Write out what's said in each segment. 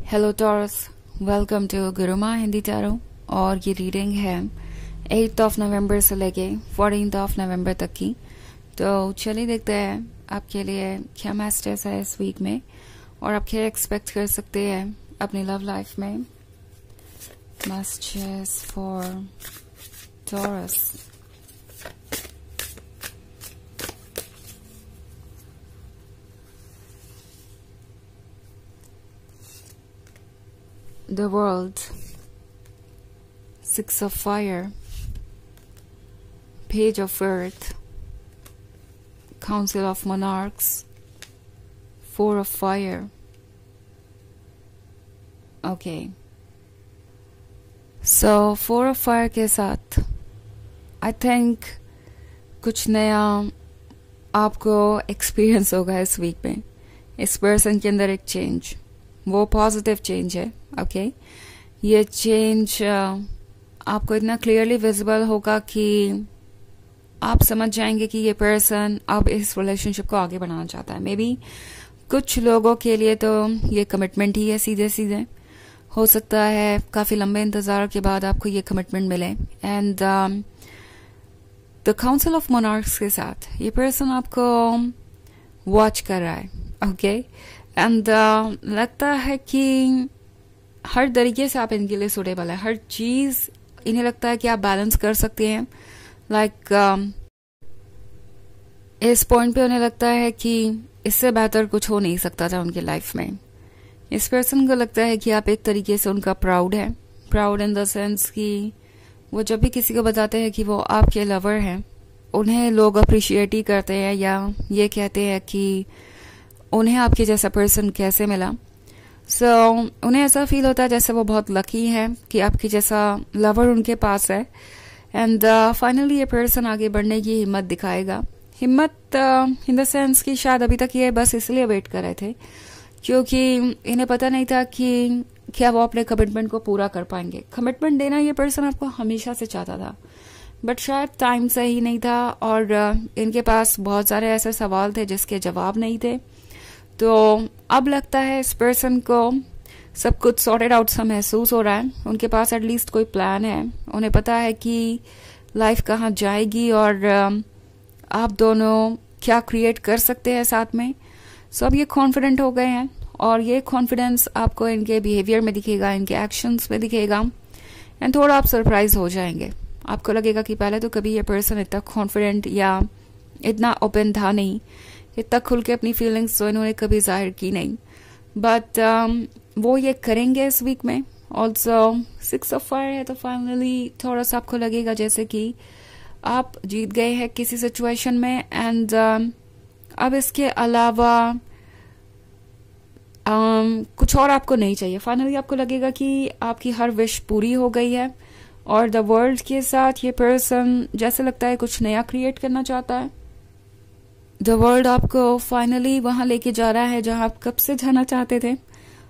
Hello Taurus, welcome to Gurumaa Hindi tarot. और ये reading है 8 नवंबर से लेके 14 नवंबर तक की। तो चलिए देखते हैं आपके लिए क्या मैसेजेस है इस वीक में और आप क्या एक्सपेक्ट कर सकते हैं अपनी लव लाइफ में। Messages for taurus. The World, 6 of Fire, Page of Earth, Council of Monarchs, 4 of Fire. Okay. So 4 of Fire के साथ I think कुछ नया आपको एक्सपीरियंस होगा इस वीक में। इस पर्सन के अंदर एक चेंज, वो पॉजिटिव चेंज है। ओके ये चेंज आपको इतना क्लियरली विजिबल होगा कि आप समझ जाएंगे कि ये पर्सन अब इस रिलेशनशिप को आगे बढ़ाना चाहता है। मे बी कुछ लोगों के लिए तो ये कमिटमेंट ही है, सीधे सीधे हो सकता है काफी लंबे इंतजार के बाद आपको ये कमिटमेंट मिले। And the council of monarchs के साथ ये पर्सन आपको वॉच कर रहा है। ओके एंड लगता है कि हर तरीके से आप इनके लिए सूटेबल है। हर चीज इन्हें लगता है कि आप बैलेंस कर सकते हैं। लाइक इस पॉइंट पे उन्हें लगता है कि इससे बेहतर कुछ हो नहीं सकता था उनकी लाइफ में। इस पर्सन को लगता है कि आप एक तरीके से उनका प्राउड है। प्राउड इन द सेंस कि वो जब भी किसी को बताते हैं कि वो आपके लवर हैं, उन्हें लोग अप्रिशिएट ही करते हैं या ये कहते हैं कि उन्हें आपके जैसा पर्सन कैसे मिला। सो उन्हें ऐसा फील होता है जैसे वो बहुत लकी है कि आपके जैसा लवर उनके पास है। एंड फाइनली ये पर्सन आगे बढ़ने की हिम्मत दिखाएगा। हिम्मत इन द सेंस कि शायद अभी तक ये बस इसलिए वेट कर रहे थे क्योंकि इन्हें पता नहीं था कि क्या वो अपने कमिटमेंट को पूरा कर पाएंगे। कमिटमेंट देना ये पर्सन आपको हमेशा से चाहता था, बट शायद टाइम सही नहीं था और इनके पास बहुत सारे ऐसे सवाल थे जिसके जवाब नहीं थे। तो अब लगता है इस पर्सन को सब कुछ सॉर्टेड आउट सा महसूस हो रहा है। उनके पास एटलीस्ट कोई प्लान है। उन्हें पता है कि लाइफ कहाँ जाएगी और आप दोनों क्या क्रिएट कर सकते हैं साथ में। सो अब ये कॉन्फिडेंट हो गए हैं और ये कॉन्फिडेंस आपको इनके बिहेवियर में दिखेगा, इनके एक्शंस में दिखेगा। एंड थोड़ा आप सरप्राइज हो जाएंगे। आपको लगेगा कि पहले तो कभी ये पर्सन इतना कॉन्फिडेंट या इतना ओपन था नहीं, इतना खुल के अपनी फीलिंग्स तो इन्होंने कभी जाहिर की नहीं। बट वो ये करेंगे इस वीक में। ऑल्सो 6 ऑफ फायर है तो फाइनली थोड़ा सा आपको लगेगा जैसे कि आप जीत गए हैं किसी सिचुएशन में। एंड अब इसके अलावा कुछ और आपको नहीं चाहिए। फाइनली आपको लगेगा कि आपकी हर विश पूरी हो गई है। और द वर्ल्ड के साथ ये पर्सन जैसे लगता है कुछ नया क्रिएट करना चाहता है। द वर्ल्ड आपको फाइनली वहां लेके जा रहा है जहां आप कब से जाना चाहते थे,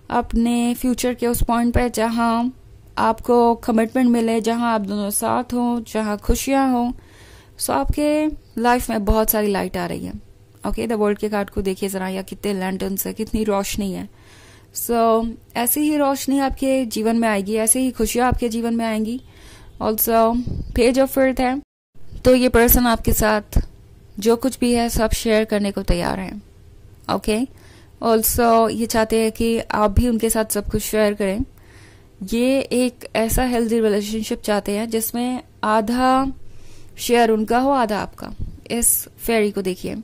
अपने फ्यूचर के उस पॉइंट पे जहां आपको कमिटमेंट मिले, जहां आप दोनों साथ हो, जहां खुशियां हो। सो आपके लाइफ में बहुत सारी लाइट आ रही है। ओके द वर्ल्ड के कार्ड को देखिए जरा, या कितने लैंटर्न्स है, कितनी रोशनी है। सो ऐसी ही रोशनी आपके जीवन में आएगी, ऐसी ही खुशियां आपके जीवन में आएंगी। ऑल्सो पेज ऑफ अर्थ है तो ये पर्सन आपके साथ जो कुछ भी है सब शेयर करने को तैयार है। ओके ऑल्सो ये चाहते हैं कि आप भी उनके साथ सब कुछ शेयर करें। ये एक ऐसा हेल्दी रिलेशनशिप चाहते हैं जिसमें आधा शेयर उनका हो, आधा आपका। इस फेरी को देखिए,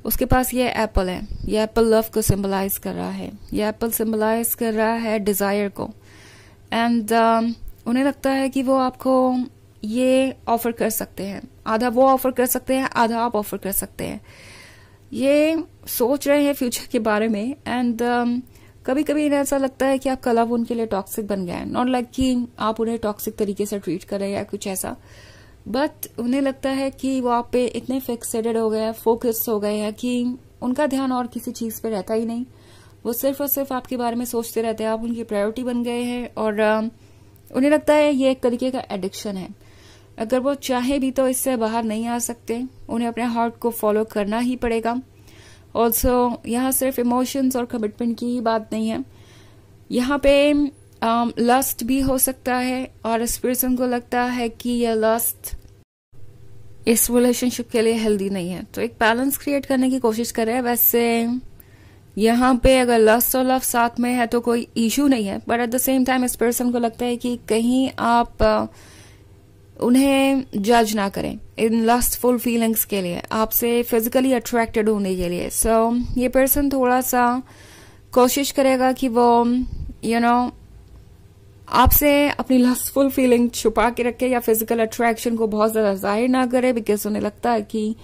उसके पास ये एप्पल है। ये एप्पल लव को सिंबलाइज कर रहा है। ये एप्पल सिंबलाइज कर रहा है डिजायर को। एंड उन्हें लगता है कि वो आपको ये ऑफर कर सकते हैं। आधा वो ऑफर कर सकते हैं, आधा आप ऑफर कर सकते हैं। ये सोच रहे हैं फ्यूचर के बारे में। एंड कभी कभी इन्हें ऐसा लगता है कि आपका लव उनके लिए टॉक्सिक बन गया है। नॉट लाइक कि आप उन्हें टॉक्सिक तरीके से ट्रीट कर रहे हैं या कुछ ऐसा, बट उन्हें लगता है कि वो आप पे इतने फिक्सेटेड हो गए हैं, फोकस्ड हो गए हैं कि उनका ध्यान और किसी चीज पे रहता ही नहीं। वो सिर्फ और सिर्फ आपके बारे में सोचते रहते हैं। आप उनकी प्रायोरिटी बन गए हैं और उन्हें लगता है ये एक तरीके का एडिक्शन है। अगर वो चाहे भी तो इससे बाहर नहीं आ सकते। उन्हें अपने हार्ट को फॉलो करना ही पड़ेगा। ऑल्सो यहाँ सिर्फ इमोशंस और कमिटमेंट की ही बात नहीं है, यहाँ पे लस्ट भी हो सकता है और इस पर्सन को लगता है कि यह लस्ट इस रिलेशनशिप के लिए हेल्दी नहीं है, तो एक बैलेंस क्रिएट करने की कोशिश कर रहे हैं। वैसे यहाँ पे अगर लस्ट और लव साथ में है तो कोई इशू नहीं है, but at the same time इस पर्सन को लगता है कि कहीं आप उन्हें जज ना करें इन लस्टफुल फीलिंग्स के लिए, आपसे फिजिकली अट्रैक्टेड होने के लिए। सो ये पर्सन थोड़ा सा कोशिश करेगा कि वो आपसे अपनी लस्टफुल फीलिंग छुपा के रखे या फिजिकल अट्रैक्शन को बहुत ज्यादा जाहिर ना करे, बिकॉज उन्हें लगता है कि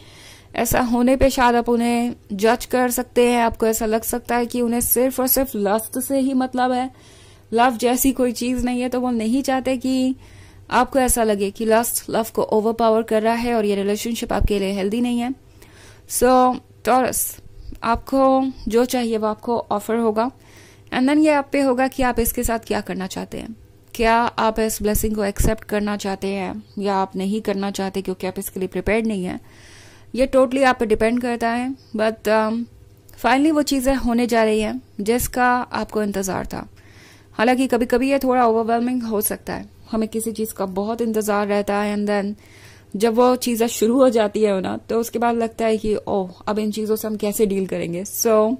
ऐसा होने पे शायद आप उन्हें जज कर सकते हैं। आपको ऐसा लग सकता है कि उन्हें सिर्फ और सिर्फ लस्ट से ही मतलब है, लव जैसी कोई चीज नहीं है। तो वो नहीं चाहते कि आपको ऐसा लगे कि लस्ट लव को ओवरपावर कर रहा है और ये रिलेशनशिप आपके लिए हेल्दी नहीं है। सो टॉरस, आपको जो चाहिए वो आपको ऑफर होगा, एंड देन ये आप पे होगा कि आप इसके साथ क्या करना चाहते हैं। क्या आप इस ब्लेसिंग को एक्सेप्ट करना चाहते हैं या आप नहीं करना चाहते क्योंकि आप इसके लिए प्रिपेयर्ड नहीं है। ये टोटली आप पे डिपेंड करता है, बट फाइनली वो चीजें होने जा रही हैं जिसका आपको इंतजार था। हालांकि कभी कभी ये थोड़ा ओवरवेलमिंग हो सकता है, हमें किसी चीज का बहुत इंतजार रहता है एंड देन जब वो चीजें शुरू हो जाती है ना तो उसके बाद लगता है कि ओह अब इन चीजों से हम कैसे डील करेंगे। सो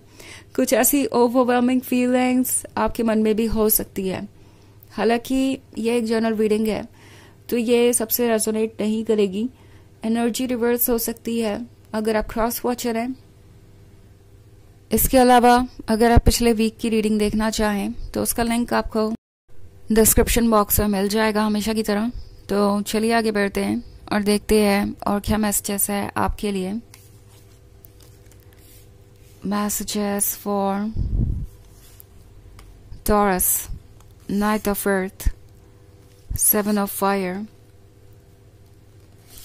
कुछ ऐसी ओवरवेलमिंग फीलिंग्स आपके मन में भी हो सकती है। हालांकि ये एक जनरल रीडिंग है तो ये सबसे रेजोनेट नहीं करेगी, एनर्जी रिवर्स हो सकती है अगर आप क्रॉस वॉचर हैं। इसके अलावा अगर आप पिछले वीक की रीडिंग देखना चाहें तो उसका लिंक आपको डिस्क्रिप्शन बॉक्स में मिल जाएगा हमेशा की तरह। तो चलिए आगे बढ़ते हैं और देखते हैं और क्या मैसेजेस है आपके लिए। Messages for taurus, night of earth, 7 of fire,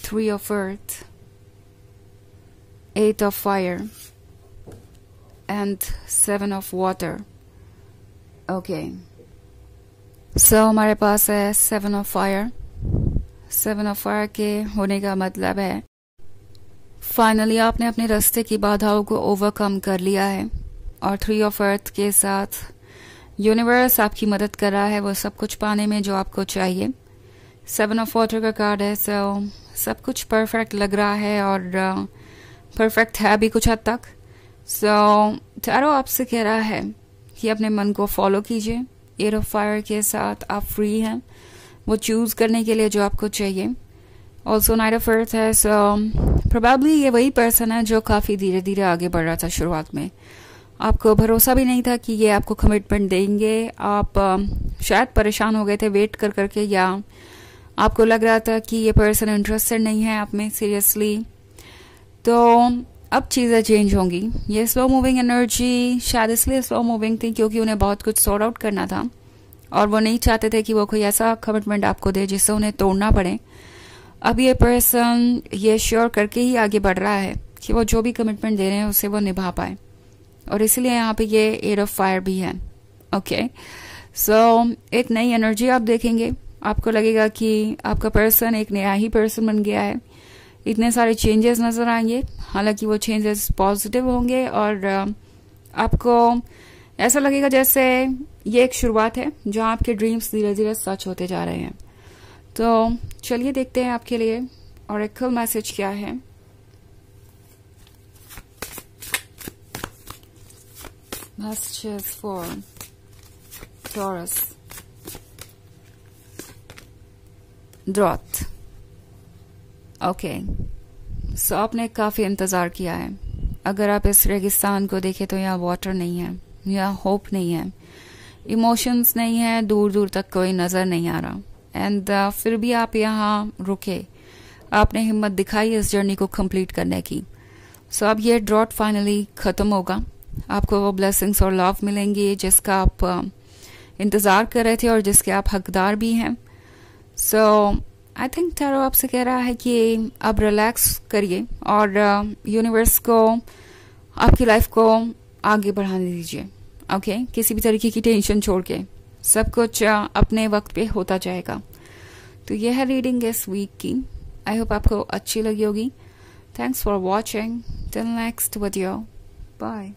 3 of earth, 8 of fire and 7 of water. Okay. So हमारे पास है 7 of fire. 7 of fire के होने का मतलब है फाइनली आपने अपने रास्ते की बाधाओं को ओवरकम कर लिया है, और 3 of earth के साथ यूनिवर्स आपकी मदद कर रहा है वो सब कुछ पाने में जो आपको चाहिए। 7 of water का कार्ड है, सो सब कुछ परफेक्ट लग रहा है और परफेक्ट है भी कुछ हद तक। सो टैरो आपसे कह रहा है कि अपने मन को फॉलो कीजिए। 8 of fire के साथ आप फ्री हैं वो चूज करने के लिए जो आपको चाहिए। ऑल्सो नाइट ऑफ अर्थ है, सो प्रोबेबली ये वही पर्सन है जो काफी धीरे धीरे आगे बढ़ रहा था शुरुआत में। आपको भरोसा भी नहीं था कि ये आपको कमिटमेंट देंगे, आप शायद परेशान हो गए थे वेट कर करके, या आपको लग रहा था कि ये पर्सन इंटरेस्टेड नहीं है आप में सीरियसली। तो अब चीज़ें चेंज होंगी। ये स्लो मूविंग एनर्जी शायद इसलिए स्लो मूविंग थी क्योंकि उन्हें बहुत कुछ सॉर्ट आउट करना था और वो नहीं चाहते थे कि वो कोई ऐसा कमिटमेंट आपको दे जिससे उन्हें तोड़ना पड़े। अब ये पर्सन ये श्योर करके ही आगे बढ़ रहा है कि वो जो भी कमिटमेंट दे रहे हैं उसे वो निभा पाए, और इसलिए यहाँ पे ये 8 of fire भी है। ओके, सो एक नई एनर्जी आप देखेंगे, आपको लगेगा कि आपका पर्सन एक नया ही पर्सन बन गया है। इतने सारे चेंजेस नजर आएंगे, हालांकि वो चेंजेस पॉजिटिव होंगे और आपको ऐसा लगेगा जैसे ये एक शुरुआत है जहां आपके ड्रीम्स धीरे धीरे सच होते जा रहे हैं। तो चलिए देखते हैं आपके लिए ऑरेकल मैसेज क्या है। Messages for Taurus. Drought. Okay, सो आपने काफी इंतजार किया है। अगर आप इस रेगिस्तान को देखें तो यहाँ वाटर नहीं है, यहाँ होप नहीं है, इमोशंस नहीं है, दूर दूर तक कोई नजर नहीं आ रहा, एंड फिर भी आप यहाँ रुके, आपने हिम्मत दिखाई इस जर्नी को कंप्लीट करने की। सो अब ये ड्रॉट फाइनली खत्म होगा, आपको वो ब्लेसिंग्स और लव मिलेंगी जिसका आप इंतजार कर रहे थे और जिसके आप हकदार भी हैं। सो आई थिंक टैरो आपसे कह रहा है कि अब रिलैक्स करिए और यूनिवर्स को आपकी लाइफ को आगे बढ़ाने दीजिए। ओके, किसी भी तरीके की टेंशन छोड़ के सब कुछ अपने वक्त पे होता जाएगा। तो यह है रीडिंग इस वीक की। आई होप आपको अच्छी लगी होगी। Thanks for watching. Till next video, bye.